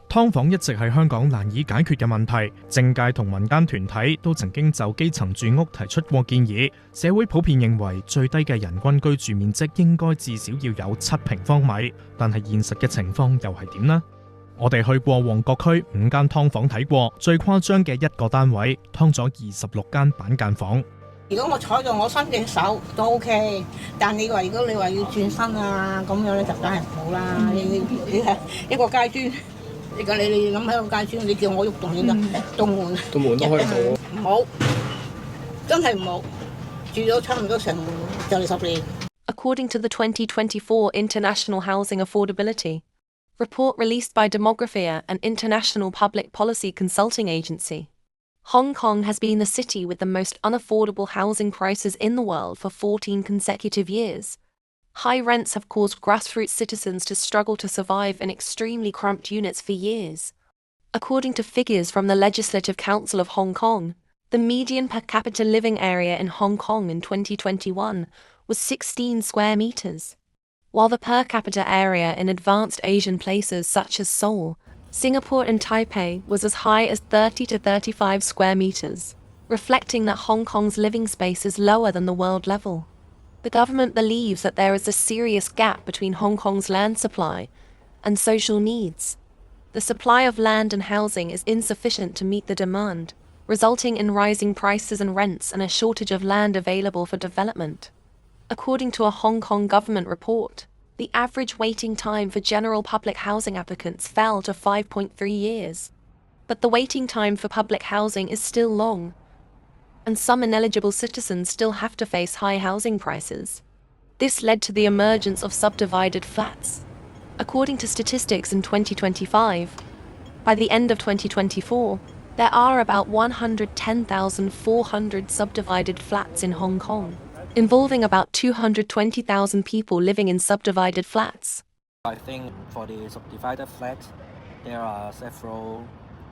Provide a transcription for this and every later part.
劏房一直係香港難以解決嘅問題，政界同民間團體都曾經就基層住屋提出過建議。社會普遍認為最低嘅人均居住面積應該至少要有7平方米，但係現實嘅情況又係點呢？我哋去過旺角區5間劏房睇過，最誇張嘅一個單位劏咗26間板間房。如果我坐到我伸隻手都 OK， 但如果你話要轉身啊咁樣咧，就梗係唔好啦。你係一個階磚，你諗喺個階磚，你叫我喐動呢個門都可以做。唔好，真係唔好，住咗差唔多成就嚟10年。According to the 2024 International Housing Affordability report released by Demographia, an international public policy consulting agency, Hong Kong has been the city with the most unaffordable housing prices in the world for 14 consecutive years. High rents have caused grassroots citizens to struggle to survive in extremely cramped units for years. According to figures from the Legislative Council of Hong Kong, the median per capita living area in Hong Kong in 2021 was 16 square meters, while the per capita area in advanced Asian places such as Seoul, Singapore and Taipei was as high as 30 to 35 square meters, reflecting that Hong Kong's living space is lower than the world level. The government believes that there is a serious gap between Hong Kong's land supply and social needs. The supply of land and housing is insufficient to meet the demand, resulting in rising prices and rents and a shortage of land available for development. According to a Hong Kong government report, the average waiting time for general public housing applicants fell to 5.3 years. But the waiting time for public housing is still long, and some ineligible citizens still have to face high housing prices. This led to the emergence of subdivided flats. According to statistics in 2025, by the end of 2024, there are about 110,400 subdivided flats in Hong Kong, involving about 220,000 people living in subdivided flats. I think for the subdivided flats, there are several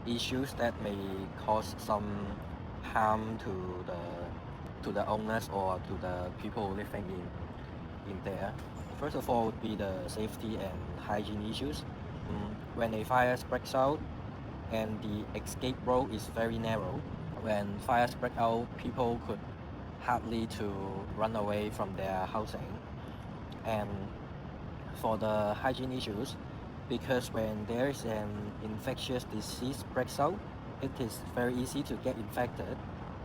issues that may cause some harm to the owners or to the people living in there. First of all would be the safety and hygiene issues. When a fire breaks out and the escape road is very narrow, when fires break out, people could hardly to run away from their housing. And for the hygiene issues, because when there is an infectious disease breaks out, it is very easy to get infected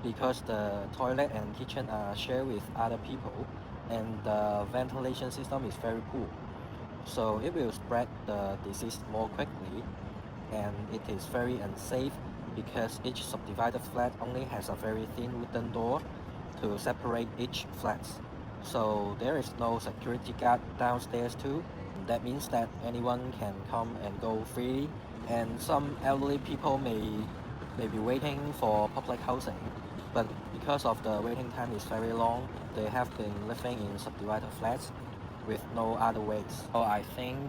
because the toilet and kitchen are shared with other people and the ventilation system is very poor. So it will spread the disease more quickly, and it is very unsafe because each subdivided flat only has a very thin wooden door to separate each flat. So there is no security guard downstairs too. That means that anyone can come and go freely, and some elderly people may be waiting for public housing, but because of the waiting time is very long, they have been living in subdivided flats with no other ways. So I think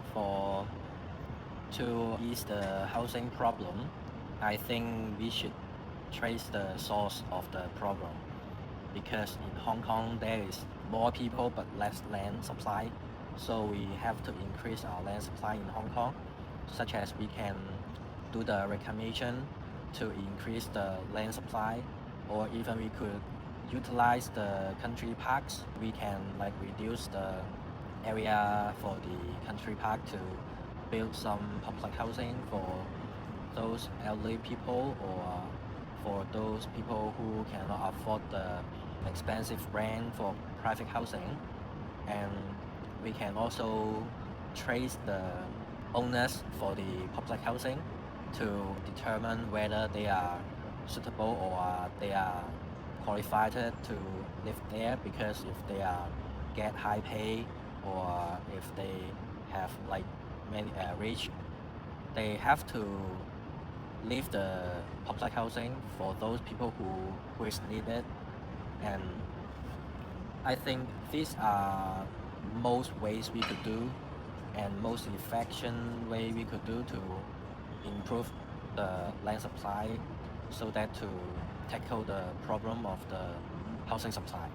to ease the housing problem, I think we should trace the source of the problem. Because in Hong Kong there is more people but less land supply, so we have to increase our land supply in Hong Kong, such as we can do the reclamation to increase the land supply, or even we could utilize the country parks. We can reduce the area for the country park to build some public housing for those elderly people or for those people who cannot afford the expensive rent for private housing. And we can also trace the owners for the public housing to determine whether they are suitable or they are qualified to live there, because if they are get high pay or if they have many rich, they have to leave the public housing for those people who is needed. And I think these are most ways we could do and most effective way we could do to improve the land supply, so that to tackle the problem of the housing supply.